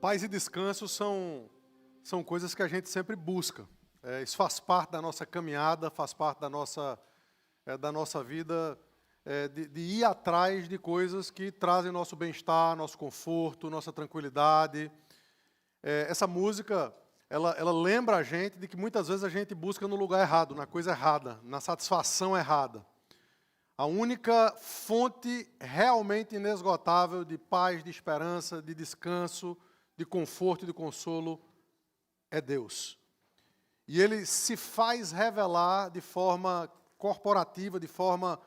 Paz e descanso são coisas que a gente sempre busca. Isso faz parte da nossa caminhada, faz parte da nossa vida, de ir atrás de coisas que trazem nosso bem-estar, nosso conforto, nossa tranquilidade. Essa música, ela lembra a gente de que muitas vezes a gente busca no lugar errado, na coisa errada, na satisfação errada. A única fonte realmente inesgotável de paz, de esperança, de descanso, de conforto e de consolo é Deus. E Ele se faz revelar de forma corporativa, de forma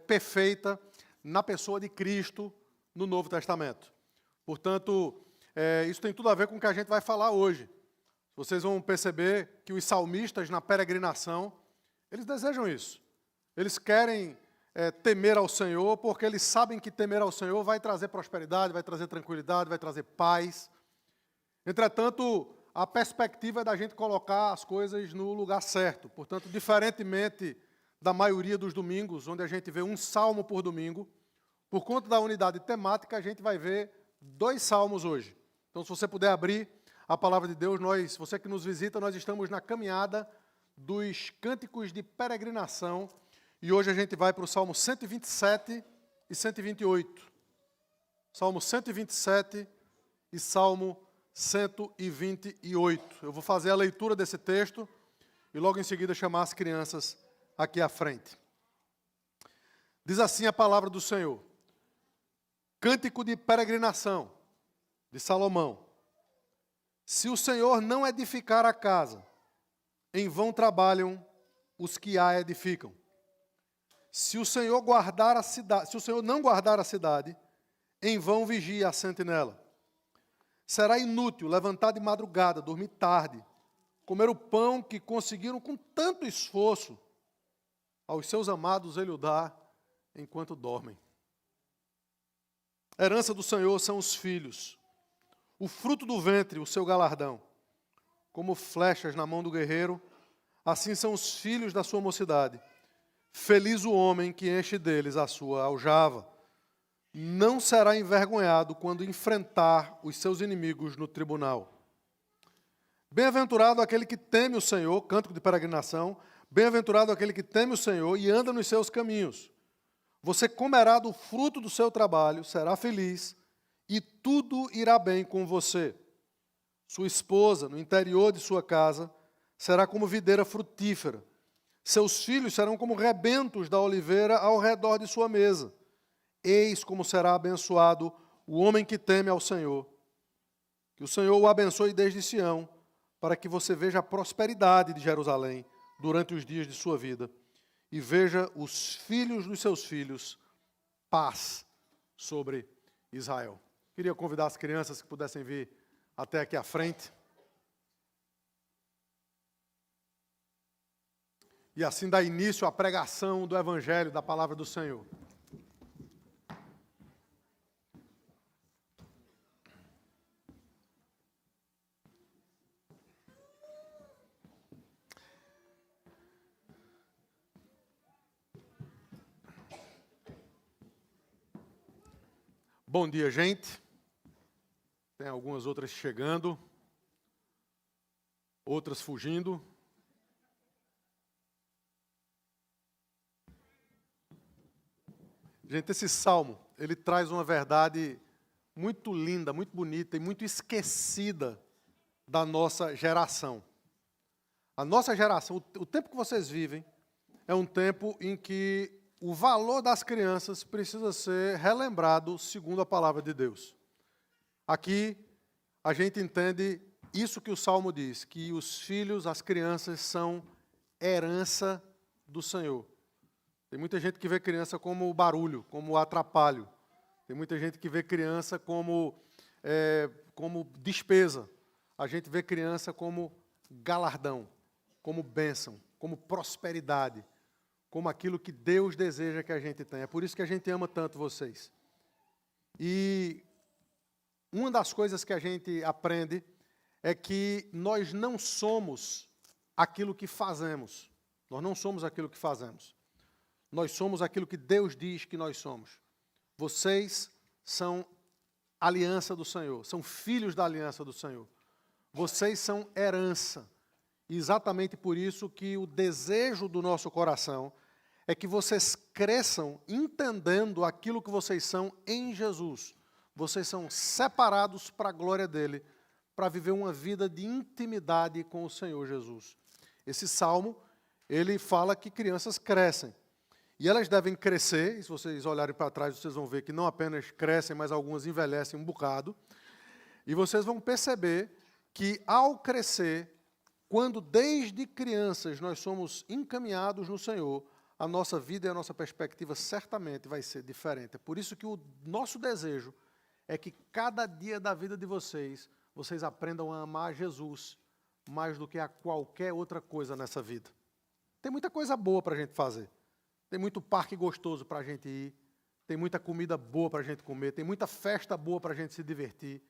perfeita, na pessoa de Cristo, no Novo Testamento. Portanto, isso tem tudo a ver com o que a gente vai falar hoje. Vocês vão perceber que os salmistas, na peregrinação, eles desejam isso. Eles querem temer ao Senhor, porque eles sabem que temer ao Senhor vai trazer prosperidade, vai trazer tranquilidade, vai trazer paz. Entretanto, a perspectiva é da gente colocar as coisas no lugar certo. Portanto, diferentemente da maioria dos domingos, onde a gente vê um salmo por domingo, por conta da unidade temática, a gente vai ver 2 salmos hoje. Então, se você puder abrir a palavra de Deus, você que nos visita, nós estamos na caminhada dos cânticos de peregrinação, e hoje a gente vai para o Salmo 127 e 128. Salmo 127 e Salmo 128. Eu vou fazer a leitura desse texto e logo em seguida chamar as crianças aqui à frente. Diz assim a palavra do Senhor. Cântico de peregrinação, de Salomão. Se o Senhor não edificar a casa, em vão trabalham os que a edificam. Se o Senhor guardar a cidade, se o Senhor não guardar a cidade, em vão vigia a sentinela. Será inútil levantar de madrugada, dormir tarde, comer o pão que conseguiram com tanto esforço. Aos seus amados ele o dá enquanto dormem. A herança do Senhor são os filhos, o fruto do ventre, o seu galardão. Como flechas na mão do guerreiro, assim são os filhos da sua mocidade. Feliz o homem que enche deles a sua aljava. Não será envergonhado quando enfrentar os seus inimigos no tribunal. Bem-aventurado aquele que teme o Senhor, cântico de peregrinação, bem-aventurado aquele que teme o Senhor e anda nos seus caminhos. Você comerá do fruto do seu trabalho, será feliz, e tudo irá bem com você. Sua esposa, no interior de sua casa, será como videira frutífera. Seus filhos serão como rebentos da oliveira ao redor de sua mesa. Eis como será abençoado o homem que teme ao Senhor. Que o Senhor o abençoe desde Sião, para que você veja a prosperidade de Jerusalém durante os dias de sua vida, e veja os filhos dos seus filhos, paz sobre Israel. Queria convidar as crianças que pudessem vir até aqui à frente. E assim dá início à pregação do Evangelho, da palavra do Senhor. Bom dia, gente. Tem algumas outras chegando, outras fugindo. Gente, esse salmo, ele traz uma verdade muito linda, muito bonita e muito esquecida da nossa geração. A nossa geração, o tempo que vocês vivem, é um tempo em que o valor das crianças precisa ser relembrado segundo a palavra de Deus. Aqui, a gente entende isso que o Salmo diz, que os filhos, as crianças, são herança do Senhor. Tem muita gente que vê criança como barulho, como atrapalho. Tem muita gente que vê criança como despesa. A gente vê criança como galardão, como bênção, como prosperidade, como aquilo que Deus deseja que a gente tenha. É por isso que a gente ama tanto vocês. E uma das coisas que a gente aprende é que nós não somos aquilo que fazemos. Nós não somos aquilo que fazemos. Nós somos aquilo que Deus diz que nós somos. Vocês são aliança do Senhor, são filhos da aliança do Senhor. Vocês são herança. E exatamente por isso que o desejo do nosso coração é que vocês cresçam entendendo aquilo que vocês são em Jesus. Vocês são separados para a glória dele, para viver uma vida de intimidade com o Senhor Jesus. Esse salmo, ele fala que crianças crescem. E elas devem crescer, e se vocês olharem para trás, vocês vão ver que não apenas crescem, mas algumas envelhecem um bocado. E vocês vão perceber que ao crescer, quando desde crianças nós somos encaminhados no Senhor, a nossa vida e a nossa perspectiva certamente vai ser diferente. É por isso que o nosso desejo é que cada dia da vida de vocês, vocês aprendam a amar Jesus mais do que a qualquer outra coisa nessa vida. Tem muita coisa boa para a gente fazer. Tem muito parque gostoso para a gente ir. Tem muita comida boa para a gente comer. Tem muita festa boa para a gente se divertir.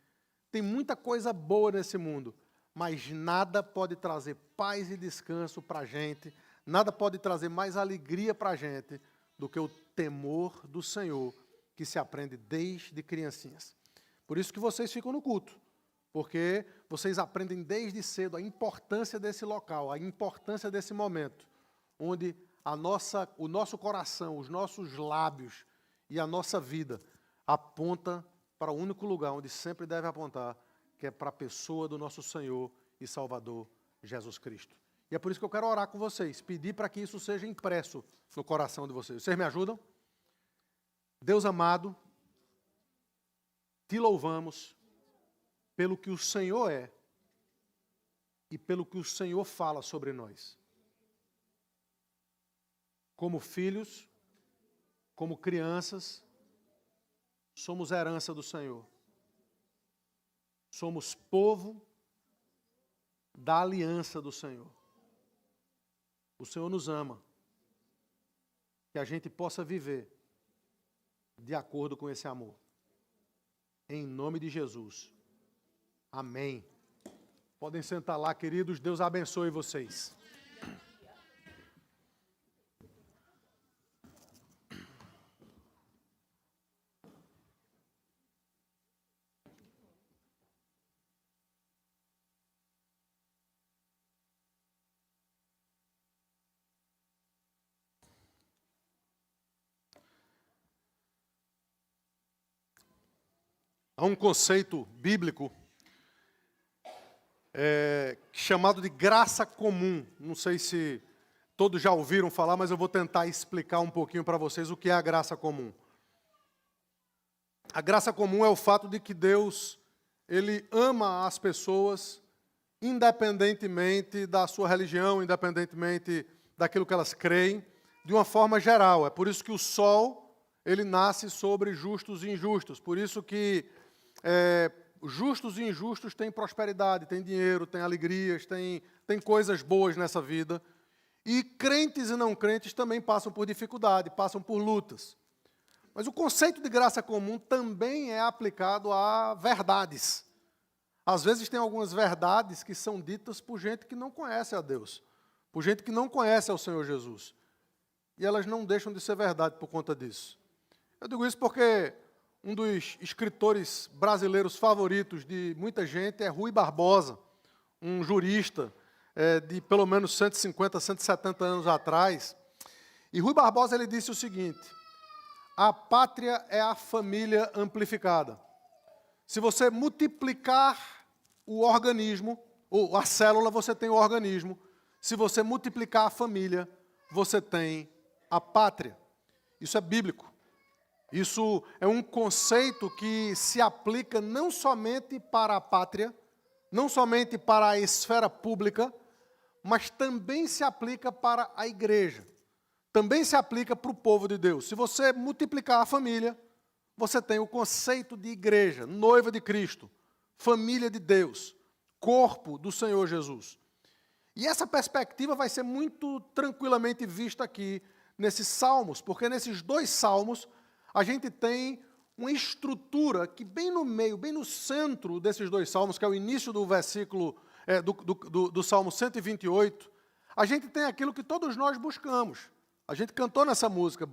Tem muita coisa boa nesse mundo. Mas nada pode trazer paz e descanso para a gente. Nada pode trazer mais alegria para a gente do que o temor do Senhor, que se aprende desde criancinhas. Por isso que vocês ficam no culto, porque vocês aprendem desde cedo a importância desse local, a importância desse momento, onde o nosso coração, os nossos lábios e a nossa vida aponta para o único lugar onde sempre deve apontar, que é para a pessoa do nosso Senhor e Salvador, Jesus Cristo. E é por isso que eu quero orar com vocês, pedir para que isso seja impresso no coração de vocês. Vocês me ajudam? Deus amado, te louvamos pelo que o Senhor é e pelo que o Senhor fala sobre nós. Como filhos, como crianças, somos herança do Senhor. Somos povo da aliança do Senhor. O Senhor nos ama. Que a gente possa viver de acordo com esse amor. Em nome de Jesus. Amém. Podem sentar lá, queridos. Deus abençoe vocês. Há um conceito bíblico chamado de graça comum. Não sei se todos já ouviram falar, mas eu vou tentar explicar um pouquinho para vocês o que é a graça comum. A graça comum é o fato de que Deus, Ele ama as pessoas independentemente da sua religião, independentemente daquilo que elas creem, de uma forma geral. É por isso que o sol, ele nasce sobre justos e injustos. Por isso que justos e injustos têm prosperidade, têm dinheiro, têm alegrias, têm coisas boas nessa vida. E crentes e não crentes também passam por dificuldade, passam por lutas. Mas o conceito de graça comum também é aplicado a verdades. Às vezes tem algumas verdades que são ditas por gente que não conhece a Deus, por gente que não conhece ao Senhor Jesus. E elas não deixam de ser verdade por conta disso. Eu digo isso porque um dos escritores brasileiros favoritos de muita gente é Rui Barbosa, um jurista de pelo menos 150, 170 anos atrás. E Rui Barbosa ele disse o seguinte: a pátria é a família amplificada. Se você multiplicar o organismo, ou a célula, você tem o organismo. Se você multiplicar a família, você tem a pátria. Isso é bíblico. Isso é um conceito que se aplica não somente para a pátria, não somente para a esfera pública, mas também se aplica para a igreja. Também se aplica para o povo de Deus. Se você multiplicar a família, você tem o conceito de igreja, noiva de Cristo, família de Deus, corpo do Senhor Jesus. E essa perspectiva vai ser muito tranquilamente vista aqui nesses salmos, porque nesses dois salmos a gente tem uma estrutura que bem no meio, bem no centro desses dois salmos, que é o início do versículo do Salmo 128, a gente tem aquilo que todos nós buscamos. A gente cantou nessa música,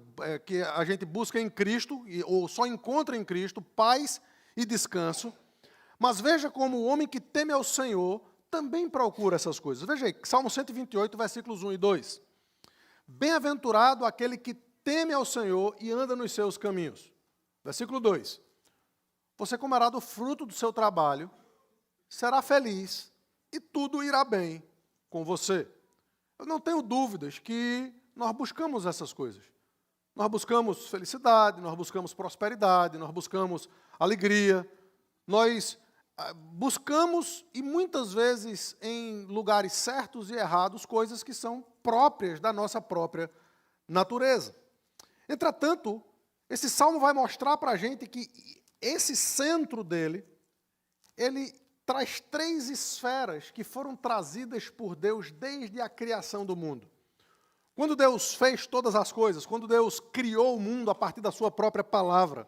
que a gente busca em Cristo, ou só encontra em Cristo, paz e descanso. Mas veja como o homem que teme ao Senhor também procura essas coisas. Veja aí, Salmo 128, versículos 1 e 2. Bem-aventurado aquele que teme ao Senhor e anda nos seus caminhos. Versículo 2. Você comerá do fruto do seu trabalho, será feliz e tudo irá bem com você. Eu não tenho dúvidas que nós buscamos essas coisas. Nós buscamos felicidade, nós buscamos prosperidade, nós buscamos alegria, nós buscamos, e muitas vezes em lugares certos e errados, coisas que são próprias da nossa própria natureza. Entretanto, esse salmo vai mostrar para a gente que esse centro dele, ele traz 3 esferas que foram trazidas por Deus desde a criação do mundo. Quando Deus fez todas as coisas, quando Deus criou o mundo a partir da sua própria palavra,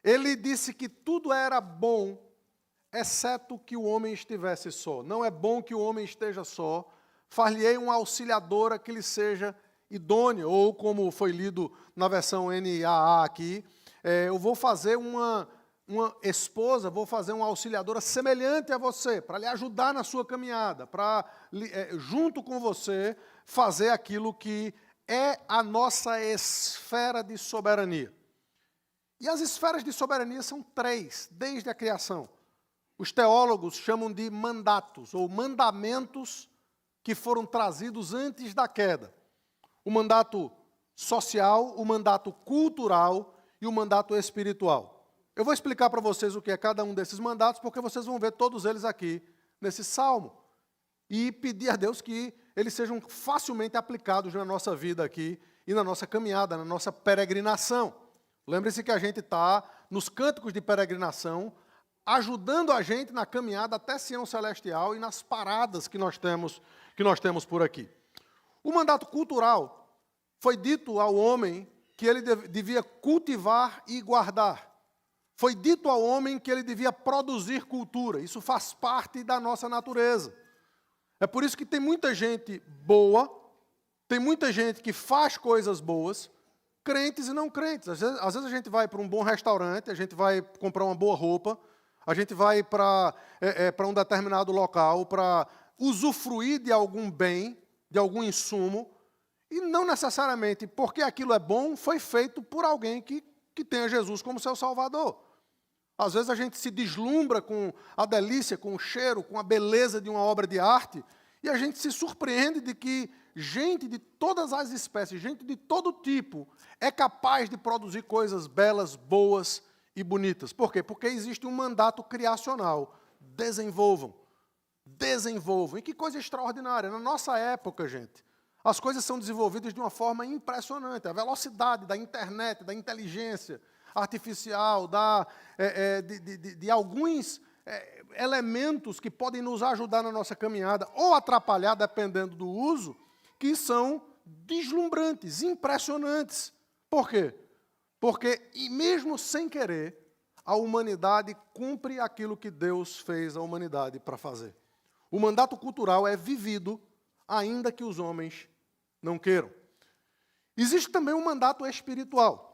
Ele disse que tudo era bom, exceto que o homem estivesse só. Não é bom que o homem esteja só, far-lhe-ei uma auxiliadora que lhe seja idônea, ou como foi lido na versão NAA aqui, eu vou fazer uma esposa, vou fazer uma auxiliadora semelhante a você, para lhe ajudar na sua caminhada, para, junto com você, fazer aquilo que é a nossa esfera de soberania. E as esferas de soberania são 3, desde a criação. Os teólogos chamam de mandatos, ou mandamentos que foram trazidos antes da queda. O mandato social, o mandato cultural e o mandato espiritual. Eu vou explicar para vocês o que é cada um desses mandatos, porque vocês vão ver todos eles aqui nesse salmo. E pedir a Deus que eles sejam facilmente aplicados na nossa vida aqui e na nossa caminhada, na nossa peregrinação. Lembre-se que a gente está nos cânticos de peregrinação, ajudando a gente na caminhada até Sião Celestial e nas paradas que nós temos por aqui. O mandato cultural foi dito ao homem que ele devia cultivar e guardar. Foi dito ao homem que ele devia produzir cultura. Isso faz parte da nossa natureza. É por isso que tem muita gente boa, tem muita gente que faz coisas boas, crentes e não crentes. Às vezes a gente vai para um bom restaurante, a gente vai comprar uma boa roupa, a gente vai para um determinado local para usufruir de algum bem, de algum insumo, e não necessariamente porque aquilo é bom, foi feito por alguém que tenha Jesus como seu Salvador. Às vezes a gente se deslumbra com a delícia, com o cheiro, com a beleza de uma obra de arte, e a gente se surpreende de que gente de todas as espécies, gente de todo tipo, é capaz de produzir coisas belas, boas e bonitas. Por quê? Porque existe um mandato criacional. Desenvolvam. Desenvolvam. E que coisa extraordinária. Na nossa época, gente, as coisas são desenvolvidas de uma forma impressionante. A velocidade da internet, da inteligência artificial, de alguns elementos que podem nos ajudar na nossa caminhada ou atrapalhar, dependendo do uso, que são deslumbrantes, impressionantes. Por quê? Porque, e mesmo sem querer, a humanidade cumpre aquilo que Deus fez a humanidade para fazer. O mandato cultural é vivido, ainda que os homens não queiram. Existe também um mandato espiritual.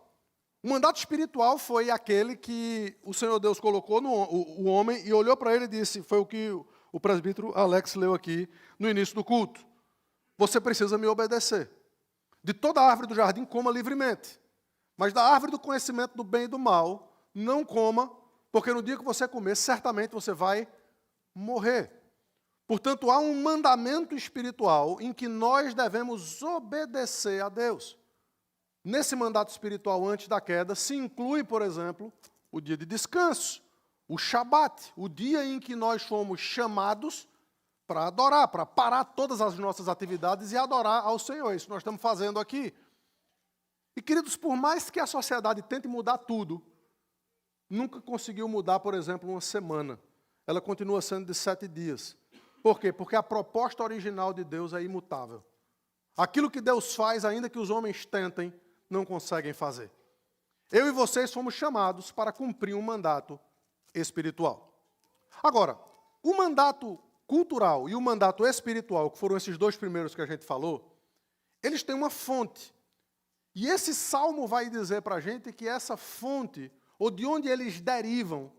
O mandato espiritual foi aquele que o Senhor Deus colocou o homem e olhou para ele e disse, foi o que o presbítero Alex leu aqui no início do culto. Você precisa me obedecer. De toda a árvore do jardim, coma livremente. Mas da árvore do conhecimento do bem e do mal, não coma, porque no dia que você comer, certamente você vai morrer. Portanto, há um mandamento espiritual em que nós devemos obedecer a Deus. Nesse mandato espiritual antes da queda, se inclui, por exemplo, o dia de descanso, o Shabat, o dia em que nós fomos chamados para adorar, para parar todas as nossas atividades e adorar ao Senhor. Isso nós estamos fazendo aqui. E, queridos, por mais que a sociedade tente mudar tudo, nunca conseguiu mudar, por exemplo, uma semana. Ela continua sendo de 7 dias. Por quê? Porque a proposta original de Deus é imutável. Aquilo que Deus faz, ainda que os homens tentem, não conseguem fazer. Eu e vocês fomos chamados para cumprir um mandato espiritual. Agora, o mandato cultural e o mandato espiritual, que foram esses 2 primeiros que a gente falou, eles têm uma fonte. E esse salmo vai dizer para a gente que essa fonte, ou de onde eles derivam,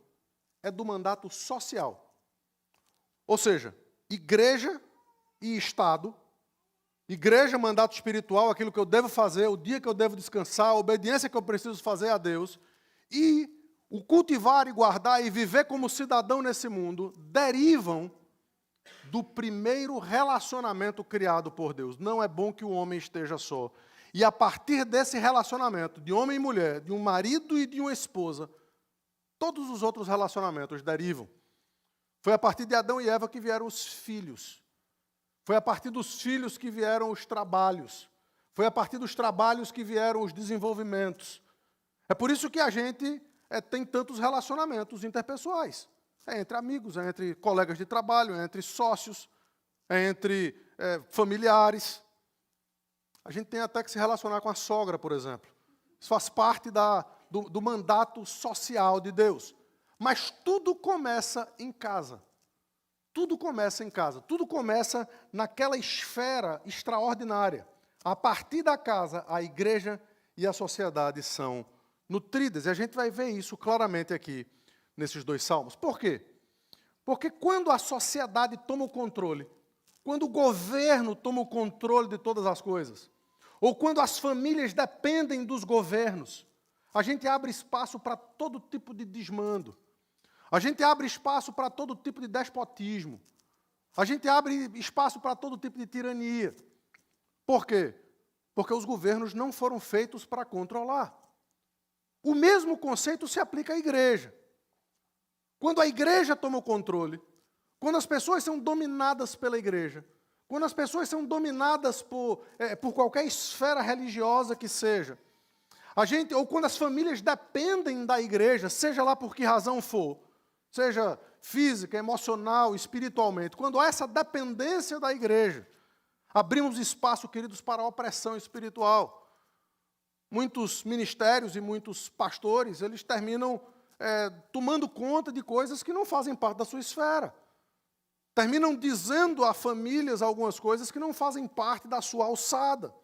é do mandato social. Ou seja, igreja e Estado, igreja, mandato espiritual, aquilo que eu devo fazer, o dia que eu devo descansar, a obediência que eu preciso fazer a Deus, e o cultivar e guardar e viver como cidadão nesse mundo, derivam do primeiro relacionamento criado por Deus. Não é bom que o homem esteja só. E a partir desse relacionamento, de homem e mulher, de um marido e de uma esposa, todos os outros relacionamentos derivam. Foi a partir de Adão e Eva que vieram os filhos. Foi a partir dos filhos que vieram os trabalhos. Foi a partir dos trabalhos que vieram os desenvolvimentos. É por isso que a gente tem tantos relacionamentos interpessoais. É entre amigos, é entre colegas de trabalho, é entre sócios, é entre familiares. A gente tem até que se relacionar com a sogra, por exemplo. Isso faz parte do mandato social de Deus. Mas tudo começa em casa. Tudo começa em casa. Tudo começa naquela esfera extraordinária. A partir da casa, a igreja e a sociedade são nutridas. E a gente vai ver isso claramente aqui nesses dois salmos. Por quê? Porque quando a sociedade toma o controle, quando o governo toma o controle de todas as coisas, ou quando as famílias dependem dos governos, a gente abre espaço para todo tipo de desmando. A gente abre espaço para todo tipo de despotismo. A gente abre espaço para todo tipo de tirania. Por quê? Porque os governos não foram feitos para controlar. O mesmo conceito se aplica à igreja. Quando a igreja toma o controle, quando as pessoas são dominadas pela igreja, quando as pessoas são dominadas por qualquer esfera religiosa que seja, ou quando as famílias dependem da igreja, seja lá por que razão for, seja física, emocional, espiritualmente, quando há essa dependência da igreja, abrimos espaço, queridos, para a opressão espiritual. Muitos ministérios e muitos pastores, eles terminam tomando conta de coisas que não fazem parte da sua esfera. Terminam dizendo a famílias algumas coisas que não fazem parte da sua alçada.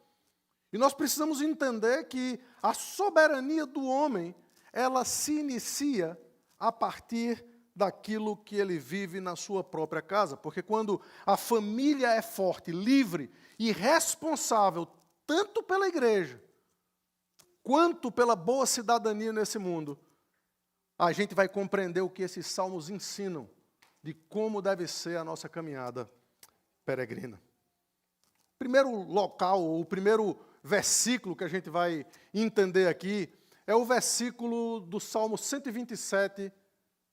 E nós precisamos entender que a soberania do homem, ela se inicia a partir daquilo que ele vive na sua própria casa. Porque quando a família é forte, livre e responsável, tanto pela igreja, quanto pela boa cidadania nesse mundo, a gente vai compreender o que esses salmos ensinam de como deve ser a nossa caminhada peregrina. O primeiro local, ou o primeiro versículo que a gente vai entender aqui, é o versículo do Salmo 127,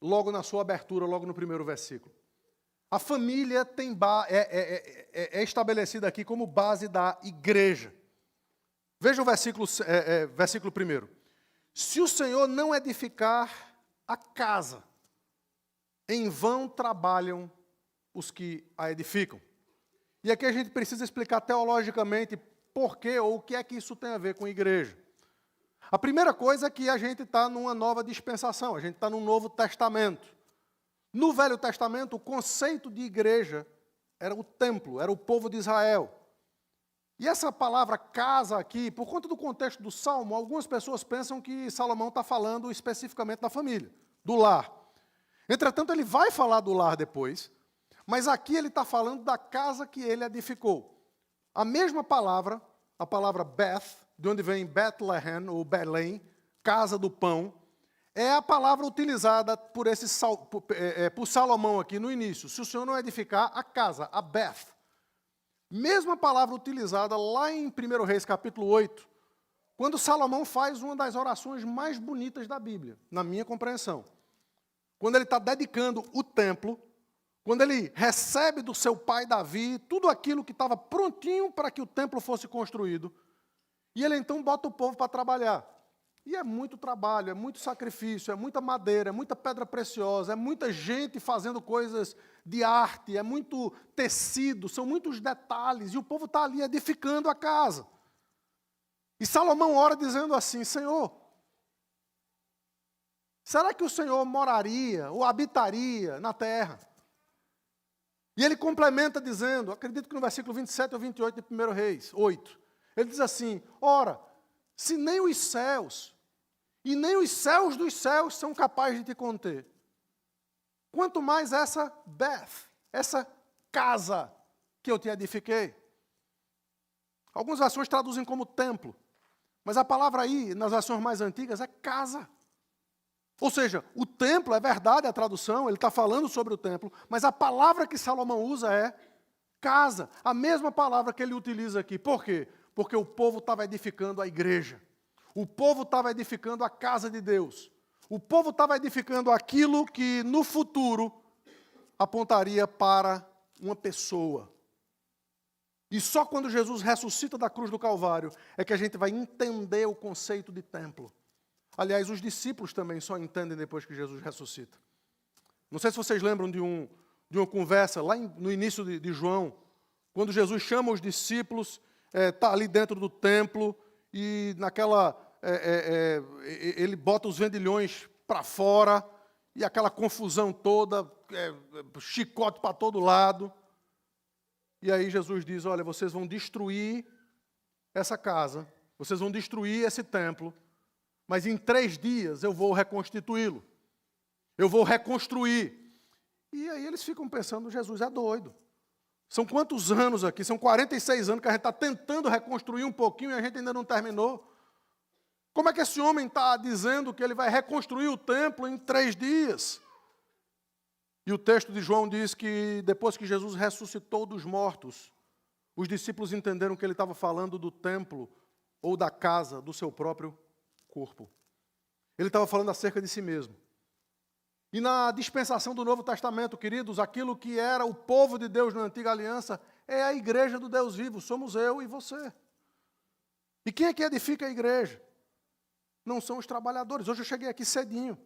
logo na sua abertura, logo no primeiro versículo. A família é estabelecida aqui como base da igreja. Veja o versículo 1. Se o Senhor não edificar a casa, em vão trabalham os que a edificam. E aqui a gente precisa explicar teologicamente por quê ou o que é que isso tem a ver com a igreja. A primeira coisa é que a gente está numa nova dispensação, a gente está num Novo Testamento. No Velho Testamento, o conceito de igreja era o templo, era o povo de Israel. E essa palavra casa aqui, por conta do contexto do Salmo, algumas pessoas pensam que Salomão está falando especificamente da família, do lar. Entretanto, ele vai falar do lar depois, mas aqui ele está falando da casa que ele edificou. A mesma palavra, a palavra Beth, de onde vem Bethlehem, ou Belém, casa do pão, é a palavra utilizada por Salomão aqui no início. Se o Senhor não edificar a casa, a Beth. Mesma palavra utilizada lá em 1 Reis, capítulo 8, quando Salomão faz uma das orações mais bonitas da Bíblia, na minha compreensão. Quando ele está dedicando o templo, quando ele recebe do seu pai Davi tudo aquilo que estava prontinho para que o templo fosse construído, e ele então bota o povo para trabalhar. E é muito trabalho, é muito sacrifício, é muita madeira, é muita pedra preciosa, é muita gente fazendo coisas de arte, é muito tecido, são muitos detalhes, e o povo está ali edificando a casa. E Salomão ora dizendo assim: Senhor, será que o Senhor moraria ou habitaria na terra? E ele complementa dizendo, acredito que no versículo 27 ou 28 de 1 Reis 8, ele diz assim: ora, se nem os céus e nem os céus dos céus são capazes de te conter. Quanto mais essa Beth, essa casa que eu te edifiquei. Algumas versões traduzem como templo, mas a palavra aí, nas versões mais antigas, é casa. Ou seja, o templo, é verdade a tradução, ele está falando sobre o templo, mas a palavra que Salomão usa é casa. A mesma palavra que ele utiliza aqui. Por quê? Porque o povo estava edificando a igreja. O povo estava edificando a casa de Deus. O povo estava edificando aquilo que no futuro apontaria para uma pessoa. E só quando Jesus ressuscita da cruz do Calvário é que a gente vai entender o conceito de templo. Aliás, os discípulos também só entendem depois que Jesus ressuscita. Não sei se vocês lembram de uma conversa lá no início de João, quando Jesus chama os discípulos, está ali dentro do templo, e ele bota os vendilhões para fora, e aquela confusão toda, chicote para todo lado. E aí Jesus diz, olha, vocês vão destruir essa casa, vocês vão destruir esse templo, mas em 3 dias eu vou reconstituí-lo. Eu vou reconstruir. E aí eles ficam pensando, Jesus é doido. São quantos anos aqui? São 46 anos que a gente está tentando reconstruir um pouquinho e a gente ainda não terminou. Como é que esse homem está dizendo que ele vai reconstruir o templo em 3 dias? E o texto de João diz que depois que Jesus ressuscitou dos mortos, os discípulos entenderam que ele estava falando do templo ou da casa do seu próprio corpo. Ele estava falando acerca de si mesmo. E na dispensação do Novo Testamento, queridos, aquilo que era o povo de Deus na Antiga Aliança é a igreja do Deus vivo, somos eu e você. E quem é que edifica a igreja? Não são os trabalhadores. Hoje eu cheguei aqui cedinho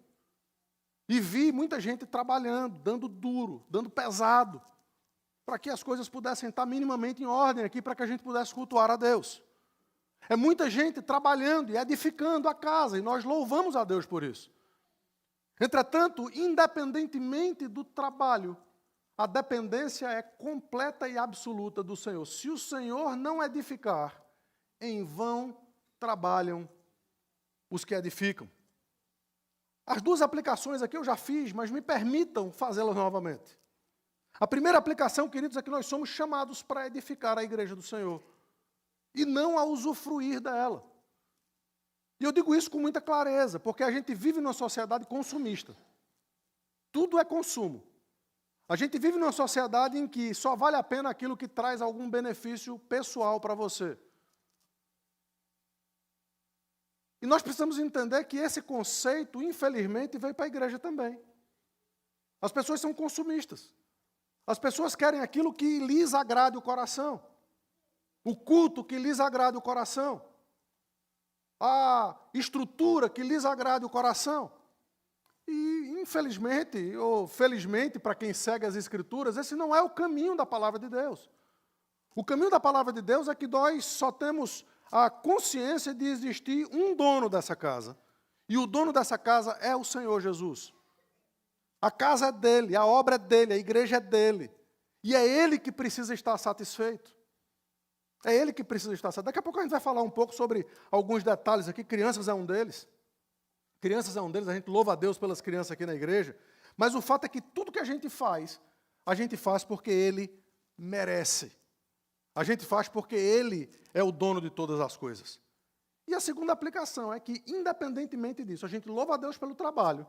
e vi muita gente trabalhando, dando duro, dando pesado, para que as coisas pudessem estar minimamente em ordem aqui, para que a gente pudesse cultuar a Deus. É muita gente trabalhando e edificando a casa, e nós louvamos a Deus por isso. Entretanto, independentemente do trabalho, a dependência é completa e absoluta do Senhor. Se o Senhor não edificar, em vão trabalham os que edificam. As 2 aplicações aqui eu já fiz, mas me permitam fazê-las novamente. A primeira aplicação, queridos, é que nós somos chamados para edificar a igreja do Senhor e não a usufruir dela. E eu digo isso com muita clareza, porque a gente vive numa sociedade consumista. Tudo é consumo. A gente vive numa sociedade em que só vale a pena aquilo que traz algum benefício pessoal para você. E nós precisamos entender que esse conceito, infelizmente, veio para a igreja também. As pessoas são consumistas. As pessoas querem aquilo que lhes agrade o coração. O culto que lhes agrade o coração. A estrutura que lhes agrade o coração. E, infelizmente, ou felizmente, para quem segue as Escrituras, esse não é o caminho da palavra de Deus. O caminho da palavra de Deus é que nós só temos a consciência de existir um dono dessa casa. E o dono dessa casa é o Senhor Jesus. A casa é dele, a obra é dele, a igreja é dele. E é ele que precisa estar satisfeito. É ele que precisa estar satisfeito. Daqui a pouco a gente vai falar um pouco sobre alguns detalhes aqui. Crianças é um deles. Crianças é um deles, a gente louva a Deus pelas crianças aqui na igreja. Mas o fato é que tudo que a gente faz porque ele merece. A gente faz porque ele é o dono de todas as coisas. E a segunda aplicação é que, independentemente disso, a gente louva a Deus pelo trabalho,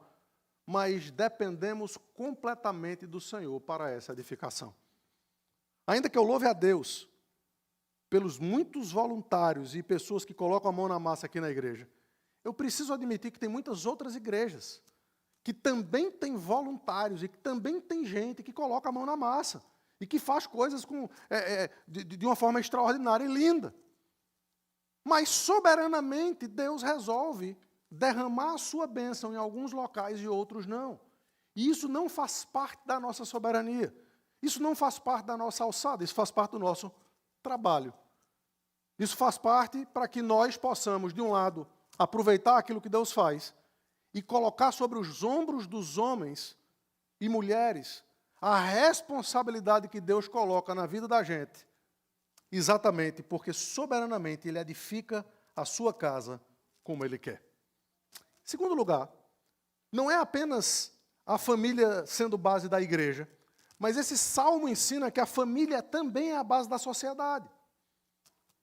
mas dependemos completamente do Senhor para essa edificação. Ainda que eu louve a Deus pelos muitos voluntários e pessoas que colocam a mão na massa aqui na igreja, eu preciso admitir que tem muitas outras igrejas que também têm voluntários e que também tem gente que coloca a mão na massa e que faz coisas de uma forma extraordinária e linda. Mas, soberanamente, Deus resolve derramar a sua bênção em alguns locais e outros não. E isso não faz parte da nossa soberania. Isso não faz parte da nossa alçada, isso faz parte do nosso trabalho. Isso faz parte para que nós possamos, de um lado, aproveitar aquilo que Deus faz e colocar sobre os ombros dos homens e mulheres a responsabilidade que Deus coloca na vida da gente, exatamente porque soberanamente Ele edifica a sua casa como Ele quer. Segundo lugar, não é apenas a família sendo base da igreja, mas esse salmo ensina que a família também é a base da sociedade.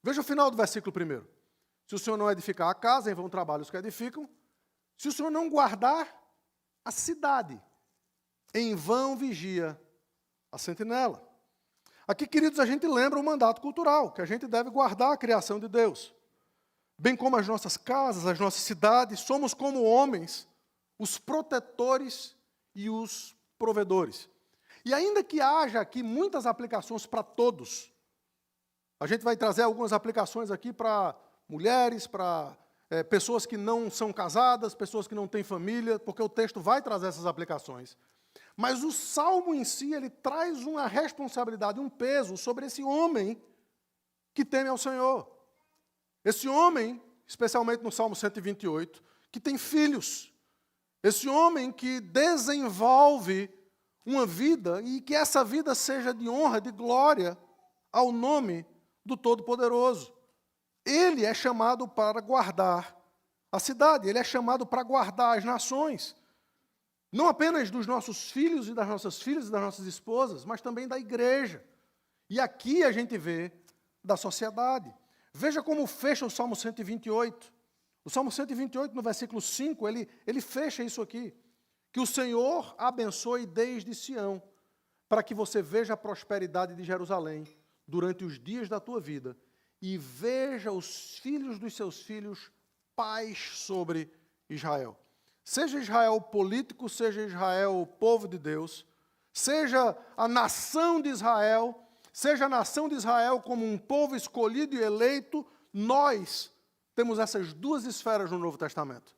Veja o final do versículo 1. Se o Senhor não edificar a casa, em vão trabalham os que edificam. Se o Senhor não guardar a cidade, em vão vigia a sentinela. Aqui, queridos, a gente lembra o mandato cultural, que a gente deve guardar a criação de Deus. Bem como as nossas casas, as nossas cidades, somos como homens, os protetores e os provedores. E ainda que haja aqui muitas aplicações para todos, a gente vai trazer algumas aplicações aqui para mulheres, para pessoas que não são casadas, pessoas que não têm família, porque o texto vai trazer essas aplicações. Mas o Salmo em si, ele traz uma responsabilidade, um peso sobre esse homem que teme ao Senhor. Esse homem, especialmente no Salmo 128, que tem filhos. Esse homem que desenvolve uma vida e que essa vida seja de honra, de glória ao nome do Todo-Poderoso. Ele é chamado para guardar a cidade, ele é chamado para guardar as nações. Não apenas dos nossos filhos e das nossas filhas e das nossas esposas, mas também da igreja. E aqui a gente vê da sociedade. Veja como fecha o Salmo 128. O Salmo 128, no versículo 5, ele fecha isso aqui. Que o Senhor abençoe desde Sião, para que você veja a prosperidade de Jerusalém durante os dias da tua vida e veja os filhos dos seus filhos paz sobre Israel. Seja Israel político, seja Israel o povo de Deus, seja a nação de Israel, seja a nação de Israel como um povo escolhido e eleito, nós temos essas duas esferas no Novo Testamento.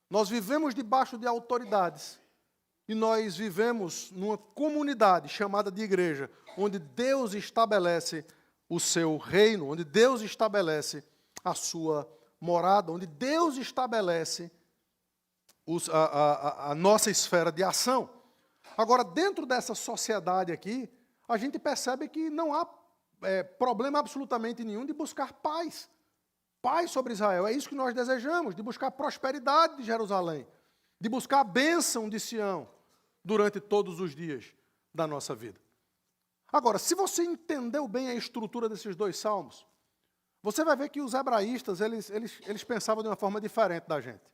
Nós vivemos debaixo de autoridades e nós vivemos numa comunidade chamada de igreja, onde Deus estabelece o seu reino, onde Deus estabelece a sua morada, onde Deus estabelece a nossa esfera de ação. Agora, dentro dessa sociedade aqui, a gente percebe que não há problema absolutamente nenhum de buscar paz. Paz sobre Israel, é isso que nós desejamos, de buscar prosperidade de Jerusalém, de buscar a bênção de Sião durante todos os dias da nossa vida. Agora, se você entendeu bem a estrutura desses dois salmos, você vai ver que os hebraístas, eles pensavam de uma forma diferente da gente.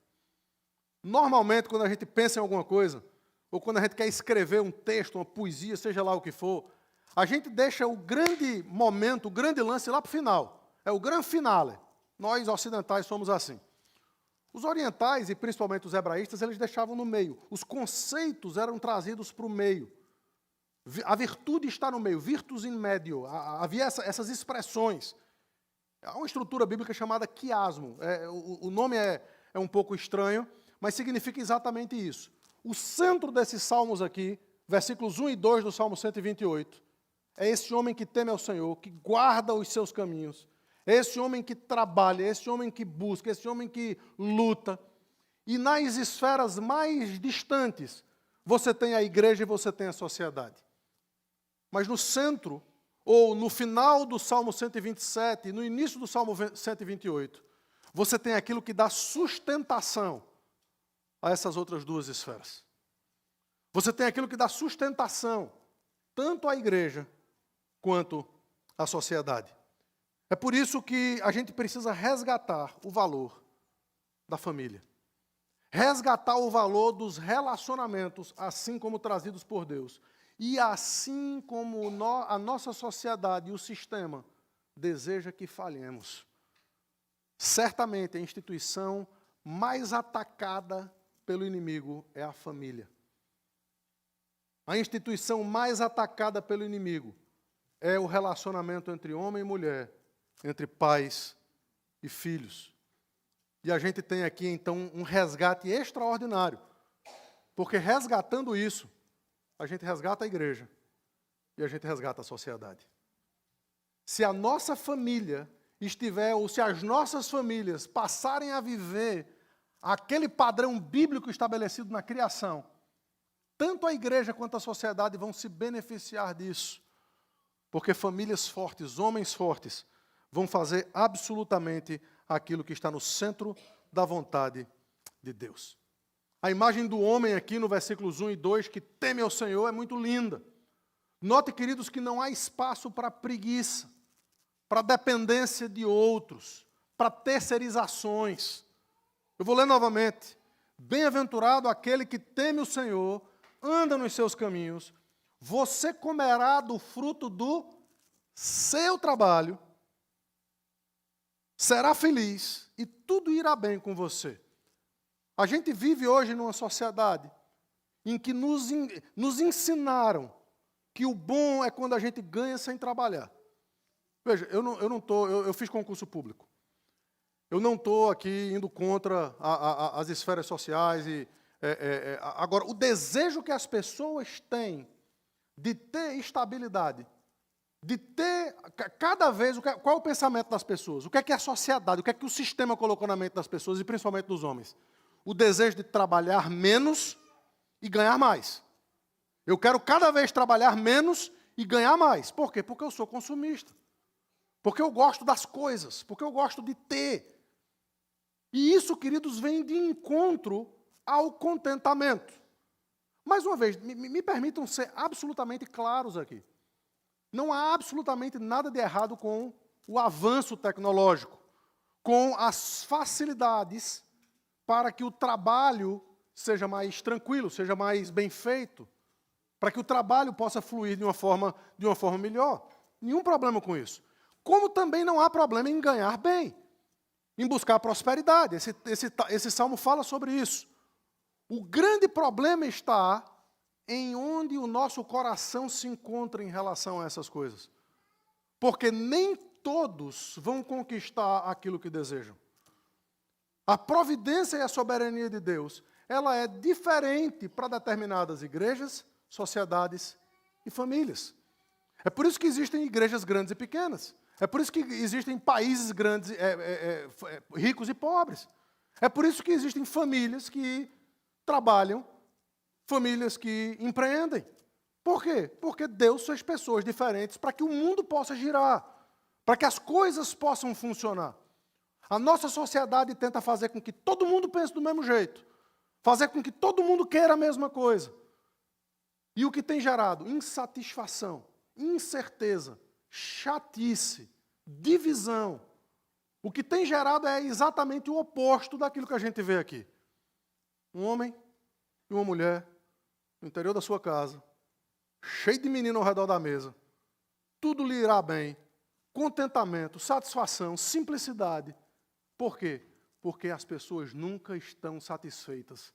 Normalmente, quando a gente pensa em alguma coisa, ou quando a gente quer escrever um texto, uma poesia, seja lá o que for, a gente deixa o grande momento, o grande lance lá para o final. É o grande finale. Nós, ocidentais, somos assim. Os orientais, e principalmente os hebraístas, eles deixavam no meio. Os conceitos eram trazidos para o meio. A virtude está no meio, virtus in medio. Havia essas expressões. Há uma estrutura bíblica chamada quiasmo. O nome é um pouco estranho, mas significa exatamente isso. O centro desses salmos aqui, versículos 1 e 2 do Salmo 128, é esse homem que teme ao Senhor, que guarda os seus caminhos. É esse homem que trabalha, é esse homem que busca, é esse homem que luta. E nas esferas mais distantes, você tem a igreja e você tem a sociedade. Mas no centro, ou no final do Salmo 127, no início do Salmo 128, você tem aquilo que dá sustentação a essas outras duas esferas. Você tem aquilo que dá sustentação tanto à igreja quanto à sociedade. É por isso que a gente precisa resgatar o valor da família. Resgatar o valor dos relacionamentos, assim como trazidos por Deus. E assim como a nossa sociedade e o sistema deseja que falhemos. Certamente a instituição mais atacada pelo inimigo é a família. A instituição mais atacada pelo inimigo é o relacionamento entre homem e mulher, entre pais e filhos. E a gente tem aqui, então, um resgate extraordinário. Porque resgatando isso, a gente resgata a igreja e a gente resgata a sociedade. Se a nossa família estiver, ou se as nossas famílias passarem a viver aquele padrão bíblico estabelecido na criação, tanto a igreja quanto a sociedade vão se beneficiar disso. Porque famílias fortes, homens fortes, vão fazer absolutamente aquilo que está no centro da vontade de Deus. A imagem do homem aqui no versículos 1 e 2, que teme ao Senhor, é muito linda. Note, queridos, que não há espaço para preguiça, para dependência de outros, para terceirizações. Eu vou ler novamente. Bem-aventurado aquele que teme o Senhor, anda nos seus caminhos, você comerá do fruto do seu trabalho, será feliz e tudo irá bem com você. A gente vive hoje numa sociedade em que nos ensinaram que o bom é quando a gente ganha sem trabalhar. Veja, eu fiz concurso público. Eu não estou aqui indo contra as esferas sociais. Agora, o desejo que as pessoas têm de ter estabilidade, de ter, cada vez, qual é o pensamento das pessoas? O que é a sociedade, o que é que o sistema colocou na mente das pessoas, e principalmente dos homens? O desejo de trabalhar menos e ganhar mais. Eu quero cada vez trabalhar menos e ganhar mais. Por quê? Porque eu sou consumista. Porque eu gosto das coisas, porque eu gosto de ter. E isso, queridos, vem de encontro ao contentamento. Mais uma vez, me permitam ser absolutamente claros aqui. Não há absolutamente nada de errado com o avanço tecnológico, com as facilidades para que o trabalho seja mais tranquilo, seja mais bem feito, para que o trabalho possa fluir de uma forma melhor. Nenhum problema com isso. Como também não há problema em ganhar bem, em buscar prosperidade. Esse salmo fala sobre isso. O grande problema está em onde o nosso coração se encontra em relação a essas coisas. Porque nem todos vão conquistar aquilo que desejam. A providência e a soberania de Deus, ela é diferente para determinadas igrejas, sociedades e famílias. É por isso que existem igrejas grandes e pequenas. É por isso que existem países grandes, ricos e pobres. É por isso que existem famílias que trabalham, famílias que empreendem. Por quê? Porque Deus fez pessoas diferentes para que o mundo possa girar, para que as coisas possam funcionar. A nossa sociedade tenta fazer com que todo mundo pense do mesmo jeito, fazer com que todo mundo queira a mesma coisa. E o que tem gerado? Insatisfação, incerteza, chatice, divisão. O que tem gerado é exatamente o oposto daquilo que a gente vê aqui. Um homem e uma mulher no interior da sua casa, cheio de menino ao redor da mesa, tudo lhe irá bem, contentamento, satisfação, simplicidade. Por quê? Porque as pessoas nunca estão satisfeitas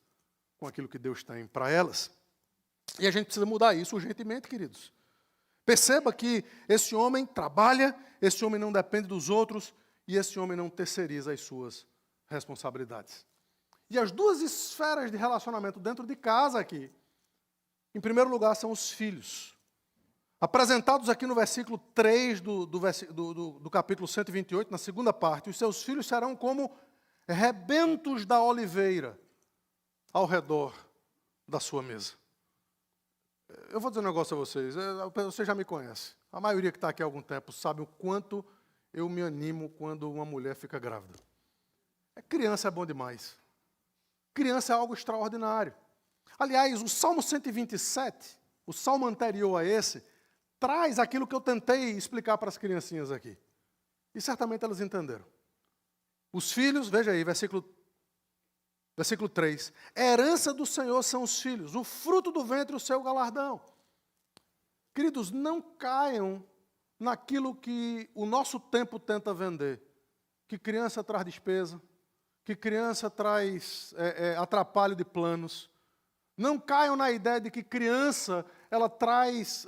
com aquilo que Deus tem para elas. E a gente precisa mudar isso urgentemente, queridos. Perceba que esse homem trabalha, esse homem não depende dos outros e esse homem não terceiriza as suas responsabilidades. E as duas esferas de relacionamento dentro de casa aqui, em primeiro lugar, são os filhos. Apresentados aqui no versículo 3 do capítulo 128, na segunda parte, os seus filhos serão como rebentos da oliveira ao redor da sua mesa. Eu vou dizer um negócio a vocês, você já me conhece. A maioria que está aqui há algum tempo sabe o quanto eu me animo quando uma mulher fica grávida. Criança é bom demais. Criança é algo extraordinário. Aliás, o Salmo 127, o salmo anterior a esse, traz aquilo que eu tentei explicar para as criancinhas aqui. E certamente elas entenderam. Os filhos, veja aí, versículo 3. A herança do Senhor são os filhos, o fruto do ventre, o seu galardão. Queridos, não caiam naquilo que o nosso tempo tenta vender. Que criança traz despesa, que criança traz atrapalho de planos. Não caiam na ideia de que criança, ela traz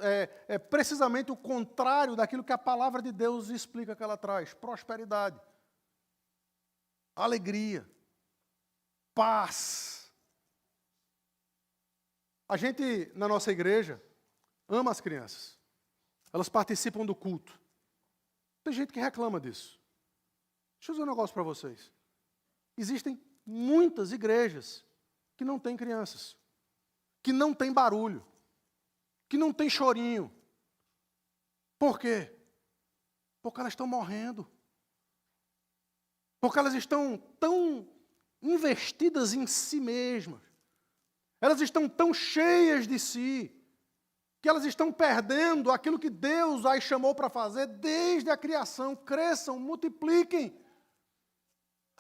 precisamente o contrário daquilo que a palavra de Deus explica que ela traz. Prosperidade, alegria, paz. A gente, na nossa igreja, ama as crianças. Elas participam do culto. Tem gente que reclama disso. Deixa eu dizer um negócio para vocês. Existem muitas igrejas que não têm crianças, que não tem barulho, que não tem chorinho. Por quê? Porque elas estão morrendo. Porque elas estão tão investidas em si mesmas. Elas estão tão cheias de si, que elas estão perdendo aquilo que Deus as chamou para fazer desde a criação. Cresçam, multipliquem.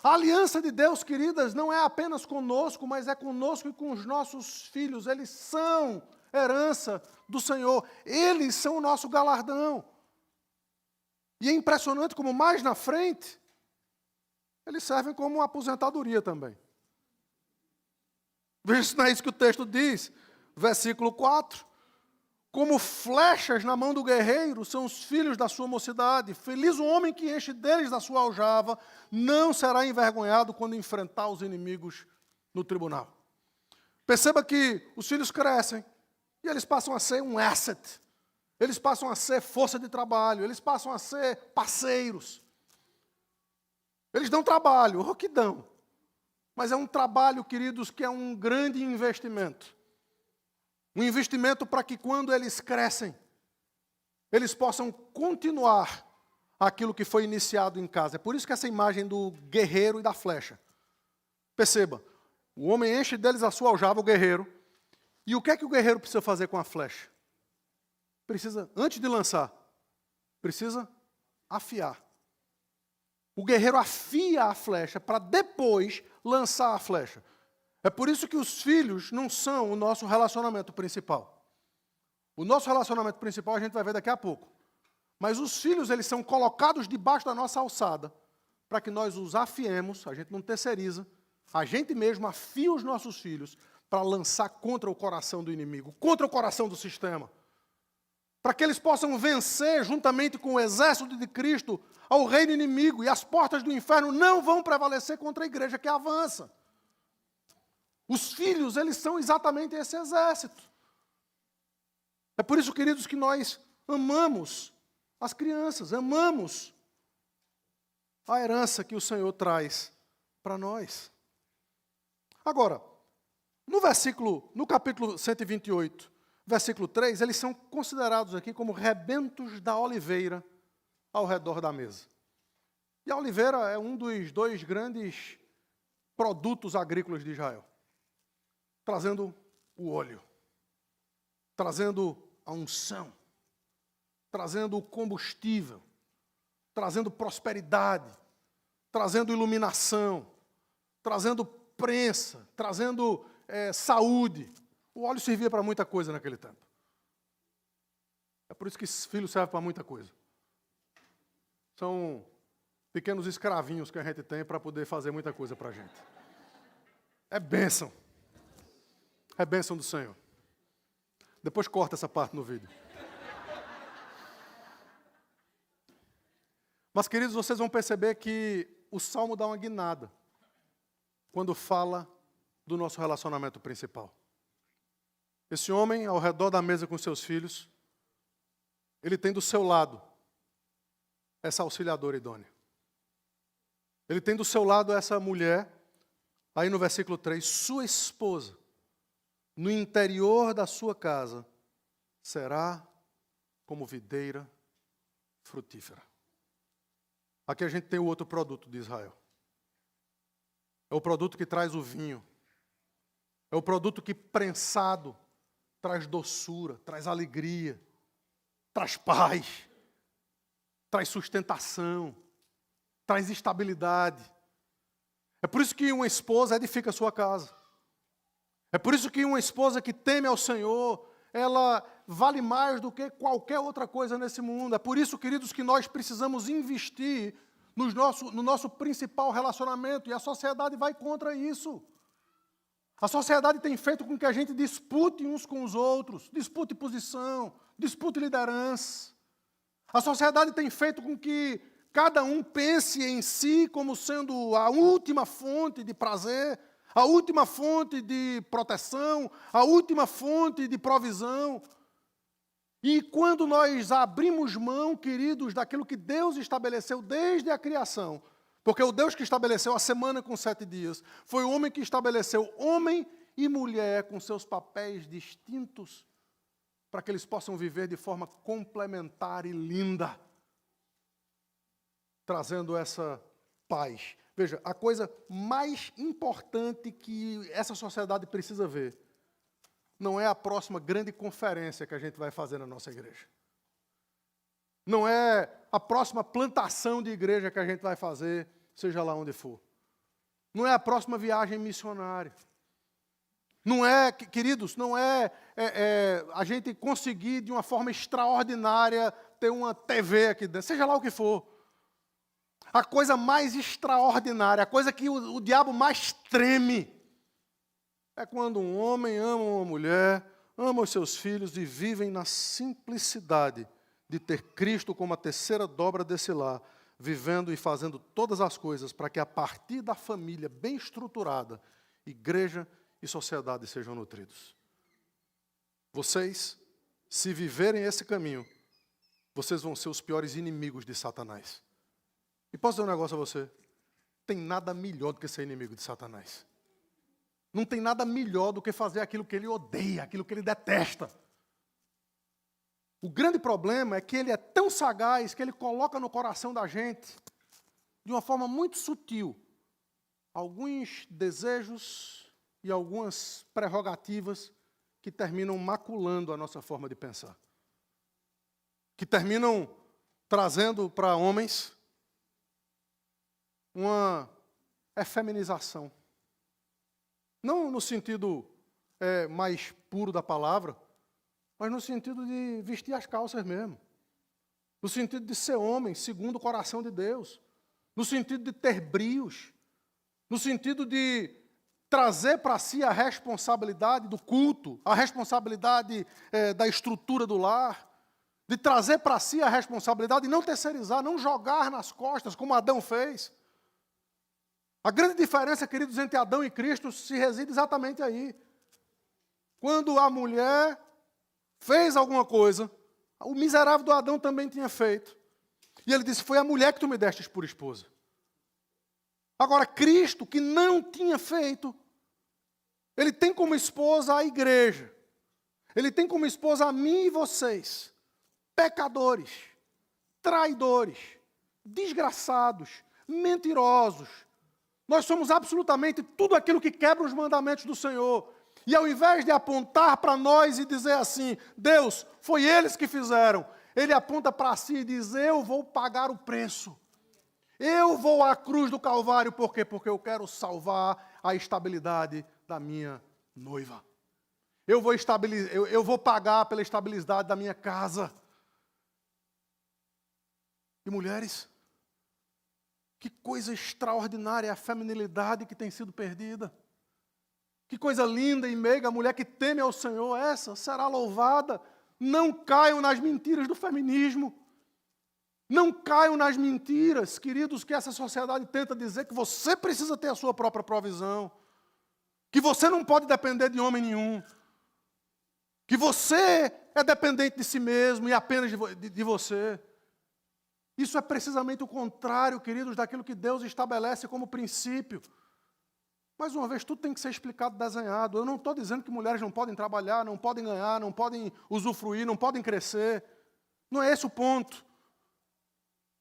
A aliança de Deus, queridas, não é apenas conosco, mas é conosco e com os nossos filhos. Eles são herança do Senhor. Eles são o nosso galardão. E é impressionante como mais na frente, eles servem como uma aposentadoria também. Veja se não é isso que o texto diz. Versículo 4. Como flechas na mão do guerreiro são os filhos da sua mocidade. Feliz o homem que enche deles da sua aljava, não será envergonhado quando enfrentar os inimigos no tribunal. Perceba que os filhos crescem e eles passam a ser um asset. Eles passam a ser força de trabalho, eles passam a ser parceiros. Eles dão trabalho, o que dão. Mas é um trabalho, queridos, que é um grande investimento. Um investimento para que quando eles crescem, eles possam continuar aquilo que foi iniciado em casa. É por isso que essa imagem do guerreiro e da flecha. Perceba, o homem enche deles a sua aljava, o guerreiro. E o que é que o guerreiro precisa fazer com a flecha? Precisa, antes de lançar, precisa afiar. O guerreiro afia a flecha para depois lançar a flecha. É por isso que os filhos não são o nosso relacionamento principal. O nosso relacionamento principal a gente vai ver daqui a pouco. Mas os filhos, eles são colocados debaixo da nossa alçada para que nós os afiemos, a gente não terceiriza, a gente mesmo afia os nossos filhos para lançar contra o coração do inimigo, contra o coração do sistema. Para que eles possam vencer, juntamente com o exército de Cristo, ao reino inimigo, e as portas do inferno não vão prevalecer contra a igreja que avança. Os filhos, eles são exatamente esse exército. É por isso, queridos, que nós amamos as crianças, amamos a herança que o Senhor traz para nós. Agora, no capítulo 128, versículo 3, eles são considerados aqui como rebentos da oliveira ao redor da mesa. E a oliveira é um dos dois grandes produtos agrícolas de Israel. Trazendo o óleo, trazendo a unção, trazendo o combustível, trazendo prosperidade, trazendo iluminação, trazendo prensa, trazendo saúde. O óleo servia para muita coisa naquele tempo. É por isso que esse filho serve para muita coisa. São pequenos escravinhos que a gente tem para poder fazer muita coisa para a gente. É bênção. É bênção do Senhor. Depois corta essa parte no vídeo. Mas, queridos, vocês vão perceber que o Salmo dá uma guinada quando fala do nosso relacionamento principal. Esse homem, ao redor da mesa com seus filhos, ele tem do seu lado essa auxiliadora idônea. Ele tem do seu lado essa mulher, aí no versículo 3, sua esposa, no interior da sua casa, será como videira frutífera. Aqui a gente tem o outro produto de Israel. É o produto que traz o vinho. É o produto que, prensado, traz doçura, traz alegria, traz paz, traz sustentação, traz estabilidade. É por isso que uma esposa edifica a sua casa. É por isso que uma esposa que teme ao Senhor, ela vale mais do que qualquer outra coisa nesse mundo. É por isso, queridos, que nós precisamos investir no nosso principal relacionamento, e a sociedade vai contra isso. A sociedade tem feito com que a gente dispute uns com os outros, dispute posição, dispute liderança. A sociedade tem feito com que cada um pense em si como sendo a última fonte de prazer, a última fonte de proteção, a última fonte de provisão. E quando nós abrimos mão, queridos, daquilo que Deus estabeleceu desde a criação, porque o Deus que estabeleceu a semana com 7 dias, foi o homem que estabeleceu homem e mulher com seus papéis distintos, para que eles possam viver de forma complementar e linda, trazendo essa paz. Veja, a coisa mais importante que essa sociedade precisa ver não é a próxima grande conferência que a gente vai fazer na nossa igreja. Não é a próxima plantação de igreja que a gente vai fazer, seja lá onde for. Não é a próxima viagem missionária. Não é, queridos, não é a gente conseguir de uma forma extraordinária ter uma TV aqui dentro, seja lá o que for. A coisa mais extraordinária, a coisa que o diabo mais treme, é quando um homem ama uma mulher, ama os seus filhos e vivem na simplicidade de ter Cristo como a terceira dobra desse lar, vivendo e fazendo todas as coisas para que a partir da família bem estruturada, igreja e sociedade sejam nutridos. Vocês, se viverem esse caminho, vocês vão ser os piores inimigos de Satanás. E posso dizer um negócio a você? Tem nada melhor do que ser inimigo de Satanás. Não tem nada melhor do que fazer aquilo que ele odeia, aquilo que ele detesta. O grande problema é que ele é tão sagaz que ele coloca no coração da gente, de uma forma muito sutil, alguns desejos e algumas prerrogativas que terminam maculando a nossa forma de pensar. Que terminam trazendo para homens uma efeminização. Não no sentido mais puro da palavra, mas no sentido de vestir as calças mesmo. No sentido de ser homem, segundo o coração de Deus. No sentido de ter brios. No sentido de trazer para si a responsabilidade do culto, a responsabilidade da estrutura do lar, de trazer para si a responsabilidade e não terceirizar, não jogar nas costas, como Adão fez. A grande diferença, queridos, entre Adão e Cristo se reside exatamente aí. Quando a mulher fez alguma coisa, o miserável do Adão também tinha feito. E ele disse, foi a mulher que tu me destes por esposa. Agora, Cristo, que não tinha feito, ele tem como esposa a igreja. Ele tem como esposa a mim e vocês, pecadores, traidores, desgraçados, mentirosos. Nós somos absolutamente tudo aquilo que quebra os mandamentos do Senhor. E ao invés de apontar para nós e dizer assim, Deus, foi eles que fizeram, ele aponta para si e diz, eu vou pagar o preço. Eu vou à cruz do Calvário, por quê? Porque eu quero salvar a estabilidade da minha noiva. Eu vou pagar pela estabilidade da minha casa. E mulheres, que coisa extraordinária a feminilidade que tem sido perdida. Que coisa linda e meiga a mulher que teme ao Senhor, essa será louvada. Não caiam nas mentiras do feminismo. Não caiam nas mentiras, queridos, que essa sociedade tenta dizer que você precisa ter a sua própria provisão. Que você não pode depender de homem nenhum. Que você é dependente de si mesmo e apenas de você. Isso é precisamente o contrário, queridos, daquilo que Deus estabelece como princípio. Mais uma vez, tudo tem que ser explicado, desenhado. Eu não estou dizendo que mulheres não podem trabalhar, não podem ganhar, não podem usufruir, não podem crescer. Não é esse o ponto.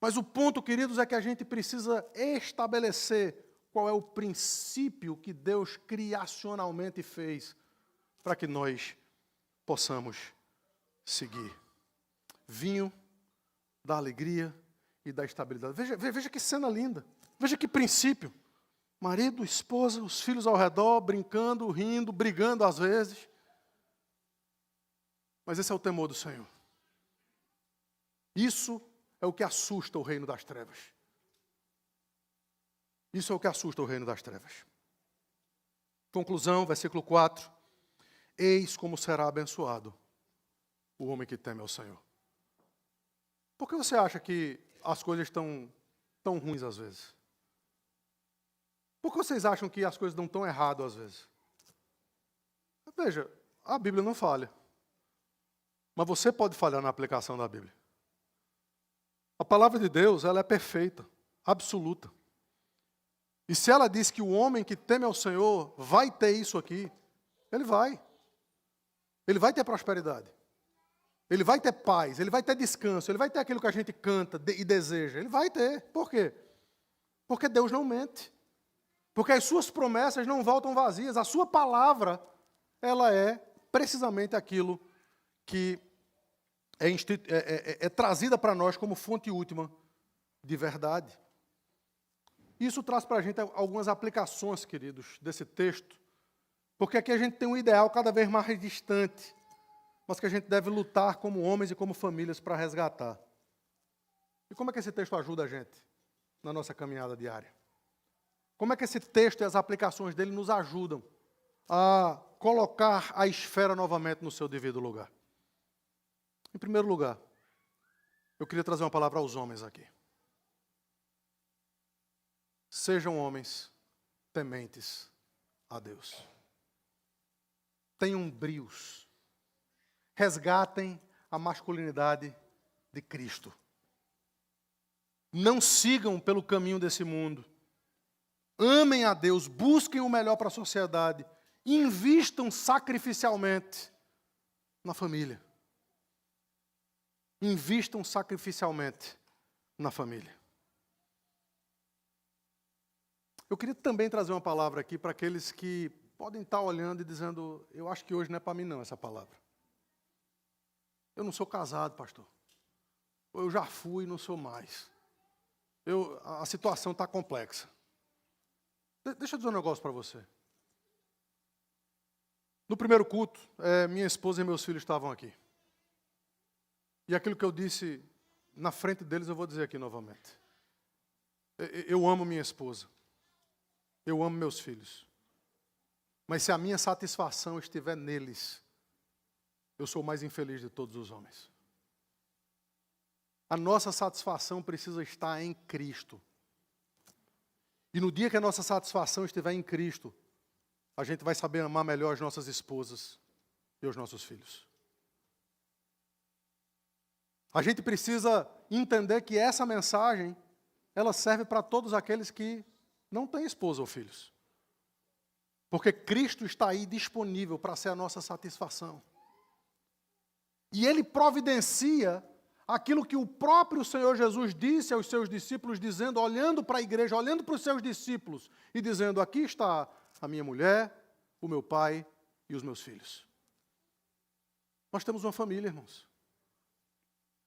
Mas o ponto, queridos, é que a gente precisa estabelecer qual é o princípio que Deus criacionalmente fez para que nós possamos seguir. Vinho da alegria e da estabilidade. Veja que cena linda. Veja que princípio. Marido, esposa, os filhos ao redor, brincando, rindo, brigando às vezes. Mas esse é o temor do Senhor. Isso é o que assusta o reino das trevas. Isso é o que assusta o reino das trevas. Conclusão, versículo 4. Eis como será abençoado o homem que teme ao Senhor. Por que você acha que as coisas estão tão ruins às vezes? Por que vocês acham que as coisas não estão erradas às vezes? Veja, a Bíblia não falha. Mas você pode falhar na aplicação da Bíblia. A palavra de Deus, ela é perfeita, absoluta. E se ela diz que o homem que teme ao Senhor vai ter isso aqui, ele vai. Ele vai ter prosperidade. Ele vai ter paz, ele vai ter descanso, ele vai ter aquilo que a gente canta e deseja. Ele vai ter. Por quê? Porque Deus não mente. Porque as suas promessas não voltam vazias. A sua palavra, ela é precisamente aquilo que é trazida para nós como fonte última de verdade. Isso traz para a gente algumas aplicações, queridos, desse texto, porque aqui a gente tem um ideal cada vez mais distante, mas que a gente deve lutar como homens e como famílias para resgatar. E como é que esse texto ajuda a gente na nossa caminhada diária? Como é que esse texto e as aplicações dele nos ajudam a colocar a esfera novamente no seu devido lugar? Em primeiro lugar, eu queria trazer uma palavra aos homens aqui. Sejam homens tementes a Deus. Tenham brios. Resgatem a masculinidade de Cristo. Não sigam pelo caminho desse mundo. Amem a Deus, busquem o melhor para a sociedade. Invistam sacrificialmente na família. Invistam sacrificialmente na família. Eu queria também trazer uma palavra aqui para aqueles que podem estar olhando e dizendo, eu acho que hoje não é para mim não essa palavra. Eu não sou casado, pastor. Eu já fui e não sou mais. A situação está complexa. Deixa eu dizer um negócio para você. No primeiro culto, minha esposa e meus filhos estavam aqui. E aquilo que eu disse na frente deles, eu vou dizer aqui novamente. Eu amo minha esposa. Eu amo meus filhos. Mas se a minha satisfação estiver neles, eu sou o mais infeliz de todos os homens. A nossa satisfação precisa estar em Cristo. E no dia que a nossa satisfação estiver em Cristo, a gente vai saber amar melhor as nossas esposas e os nossos filhos. A gente precisa entender que essa mensagem, ela serve para todos aqueles que não têm esposa ou filhos. Porque Cristo está aí disponível para ser a nossa satisfação. E Ele providencia aquilo que o próprio Senhor Jesus disse aos seus discípulos, dizendo, olhando para a igreja, olhando para os seus discípulos, e dizendo, aqui está a minha mulher, o meu pai e os meus filhos. Nós temos uma família, irmãos.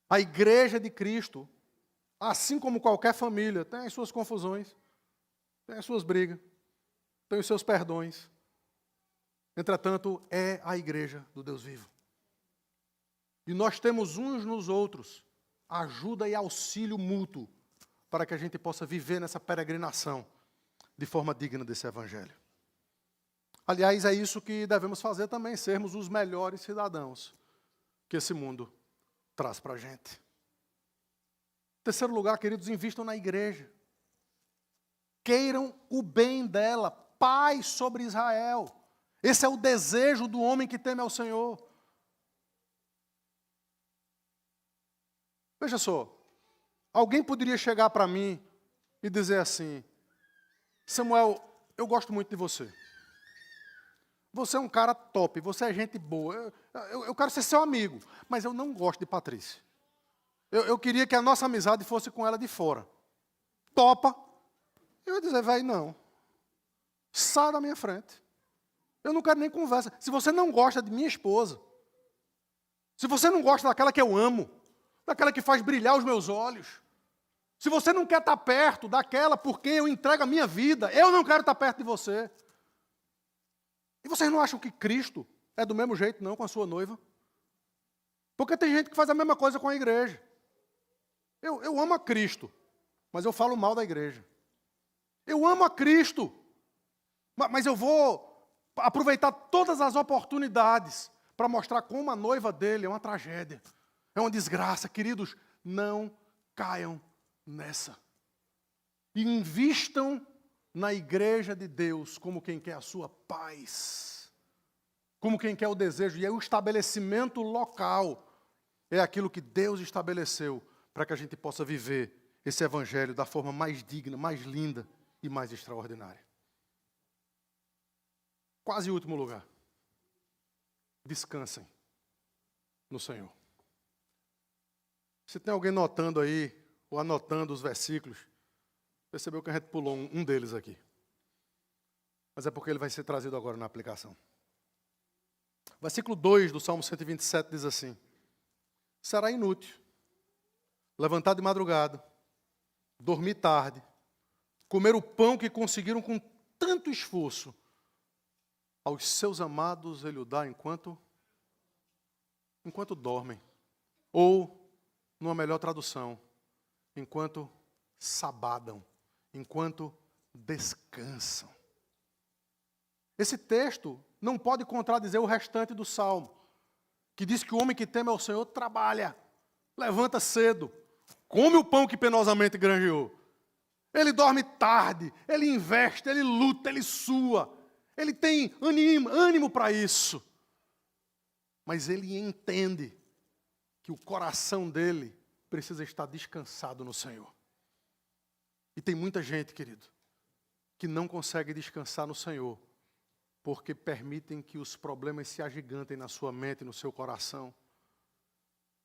A igreja de Cristo, assim como qualquer família, tem as suas confusões, tem as suas brigas, tem os seus perdões. Entretanto, é a igreja do Deus vivo. E nós temos uns nos outros ajuda e auxílio mútuo para que a gente possa viver nessa peregrinação de forma digna desse evangelho. Aliás, é isso que devemos fazer também, sermos os melhores cidadãos que esse mundo traz para a gente. Em terceiro lugar, queridos, invistam na igreja. Queiram o bem dela, paz sobre Israel. Esse é o desejo do homem que teme ao Senhor. Veja só, alguém poderia chegar para mim e dizer assim, Samuel, eu gosto muito de você. Você é um cara top, você é gente boa, eu quero ser seu amigo, mas eu não gosto de Patrícia. Eu queria que a nossa amizade fosse com ela de fora. Topa? Eu ia dizer, velho, não. Sai da minha frente. Eu não quero nem conversa. Se você não gosta de minha esposa, se você não gosta daquela que eu amo, daquela que faz brilhar os meus olhos, se você não quer estar perto daquela por quem eu entrego a minha vida, eu não quero estar perto de você. E vocês não acham que Cristo é do mesmo jeito, não, com a sua noiva? Porque tem gente que faz a mesma coisa com a igreja. Eu amo a Cristo, mas eu falo mal da igreja. Eu amo a Cristo, mas eu vou aproveitar todas as oportunidades para mostrar como a noiva dele é uma tragédia, é uma desgraça. Queridos, não caiam nessa. E invistam na igreja de Deus como quem quer a sua paz, como quem quer o desejo. E aí o estabelecimento local é aquilo que Deus estabeleceu para que a gente possa viver esse evangelho da forma mais digna, mais linda e mais extraordinária. Quase último lugar. Descansem no Senhor. Se tem alguém notando aí, ou anotando os versículos, Percebeu que a gente pulou um deles aqui. Mas é porque ele vai ser trazido agora na aplicação. Versículo 2 do Salmo 127 diz assim: será inútil levantar de madrugada, dormir tarde, comer o pão que conseguiram com tanto esforço. Aos seus amados ele o dá enquanto dormem. Ou, numa melhor tradução, enquanto sabadam, enquanto descansam. Esse texto não pode contradizer o restante do Salmo, que diz que o homem que teme ao Senhor trabalha, levanta cedo, come o pão que penosamente granjeou. Ele dorme tarde, ele investe, ele luta, ele sua. Ele tem ânimo para isso. Mas ele entende que o coração dele precisa estar descansado no Senhor. E tem muita gente, querido, que não consegue descansar no Senhor, porque permitem que os problemas se agigantem na sua mente e no seu coração.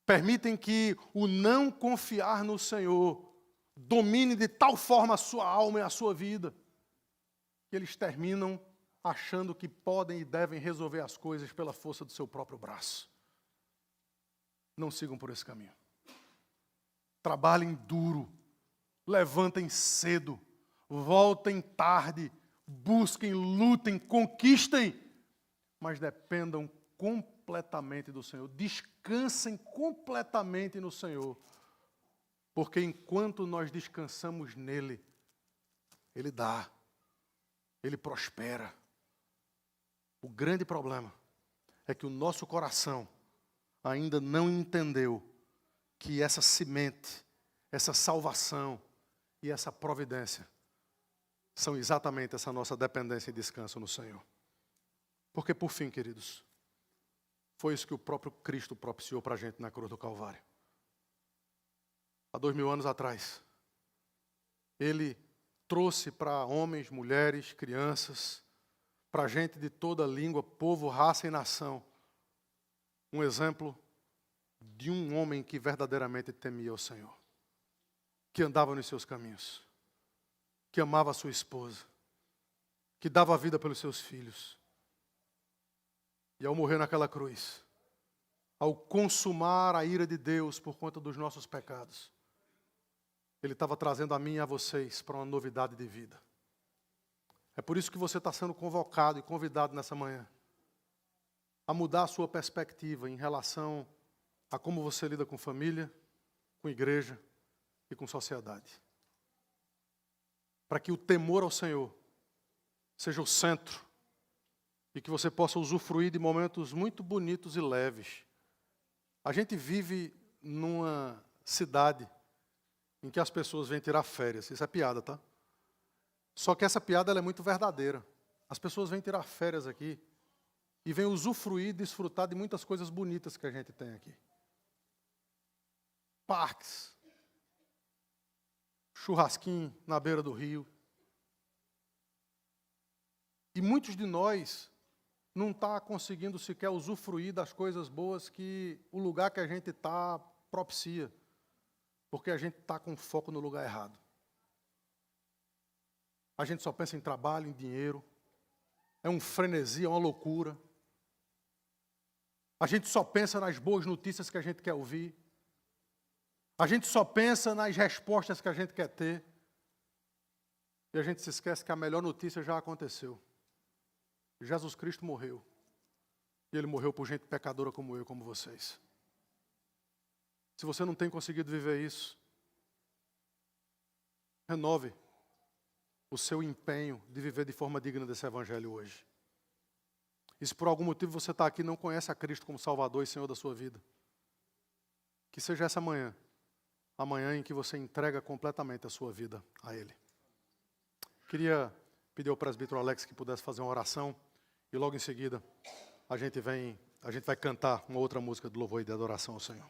Permitem que o não confiar no Senhor domine de tal forma a sua alma e a sua vida, que eles terminam achando que podem e devem resolver as coisas pela força do seu próprio braço. Não sigam por esse caminho. Trabalhem duro, levantem cedo, voltem tarde, busquem, lutem, conquistem, mas dependam completamente do Senhor. Descansem completamente no Senhor, porque enquanto nós descansamos nele, ele dá, ele prospera. O grande problema é que o nosso coração ainda não entendeu que essa semente, essa salvação e essa providência são exatamente essa nossa dependência e descanso no Senhor. Porque, por fim, queridos, foi isso que o próprio Cristo propiciou para a gente na cruz do Calvário. Há 2000 anos atrás, Ele trouxe para homens, mulheres, crianças, para gente de toda língua, povo, raça e nação, um exemplo de um homem que verdadeiramente temia o Senhor, que andava nos seus caminhos, que amava a sua esposa, que dava a vida pelos seus filhos. E ao morrer naquela cruz, ao consumar a ira de Deus por conta dos nossos pecados, Ele estava trazendo a mim e a vocês para uma novidade de vida. É por isso que você está sendo convocado e convidado nessa manhã a mudar a sua perspectiva em relação a como você lida com família, com igreja e com sociedade. Para que o temor ao Senhor seja o centro e que você possa usufruir de momentos muito bonitos e leves. A gente vive numa cidade em que as pessoas vêm tirar férias. Isso é piada, tá? Só que essa piada ela é muito verdadeira. As pessoas vêm tirar férias aqui e vêm usufruir e desfrutar de muitas coisas bonitas que a gente tem aqui. Parques, churrasquinho na beira do rio. E muitos de nós não estão conseguindo sequer usufruir das coisas boas que o lugar que a gente está propicia, porque a gente está com foco no lugar errado. A gente só pensa em trabalho, em dinheiro. É um frenesi, é uma loucura. A gente só pensa nas boas notícias que a gente quer ouvir. A gente só pensa nas respostas que a gente quer ter. E a gente se esquece que a melhor notícia já aconteceu. Jesus Cristo morreu. E Ele morreu por gente pecadora como eu, como vocês. Se você não tem conseguido viver isso, renove o seu empenho de viver de forma digna desse Evangelho hoje. E se por algum motivo você está aqui e não conhece a Cristo como Salvador e Senhor da sua vida, que seja essa manhã, a manhã em que você entrega completamente a sua vida a Ele. Queria pedir ao presbítero Alex que pudesse fazer uma oração e logo em seguida a gente vai cantar uma outra música de louvor e de adoração ao Senhor.